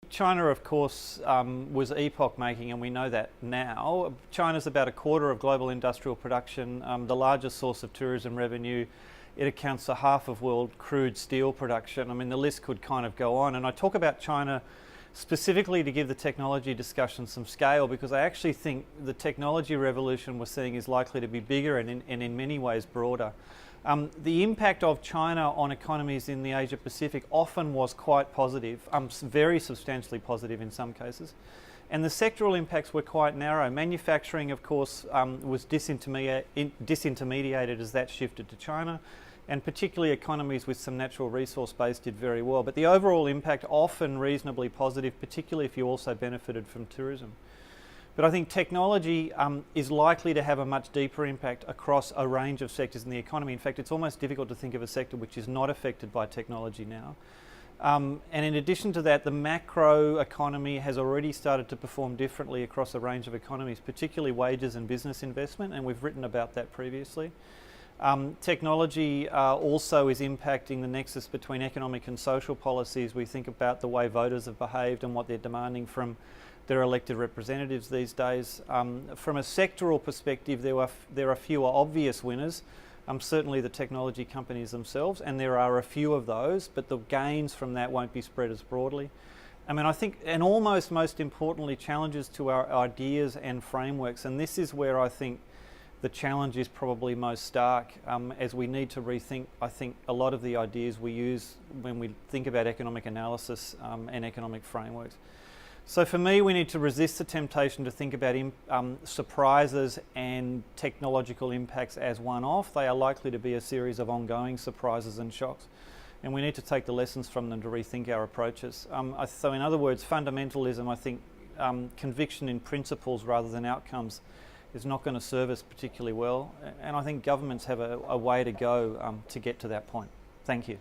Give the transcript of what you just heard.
China, of course, was epoch-making, and we know that now. China's about a quarter of global industrial production, the largest source of tourism revenue. It accounts for half of world crude steel production. I mean, the list could kind of go on. And I talk about China specifically to give the technology discussion some scale, because I actually think the technology revolution we're seeing is likely to be bigger and in many ways broader. The impact of China on economies in the Asia Pacific often was quite positive, very substantially positive in some cases. And the sectoral impacts were quite narrow. Manufacturing, of course, was disintermediated as that shifted to China, and particularly economies with some natural resource base did very well. But the overall impact often reasonably positive, particularly if you also benefited from tourism. But I think technology is likely to have a much deeper impact across a range of sectors in the economy. In fact, it's almost difficult to think of a sector which is not affected by technology now. And in addition to that, the macro economy has already started to perform differently across a range of economies, particularly wages and business investment, and we've written about that previously. Technology also is impacting the nexus between economic and social policies. We think about the way voters have behaved and what they're demanding from their elected representatives these days. From a sectoral perspective, there are fewer obvious winners, certainly the technology companies themselves, and there are a few of those, but the gains from that won't be spread as broadly. I mean, I think, and almost most importantly, challenges to our ideas and frameworks, and this is where I think the challenge is probably most stark, as we need to rethink, I think, a lot of the ideas we use when we think about economic analysis and economic frameworks. So for me, we need to resist the temptation to think about surprises and technological impacts as one-off. They are likely to be a series of ongoing surprises and shocks, and we need to take the lessons from them to rethink our approaches. So in other words, fundamentalism, I think, conviction in principles rather than outcomes is not going to serve us particularly well, and I think governments have a way to go to get to that point. Thank you.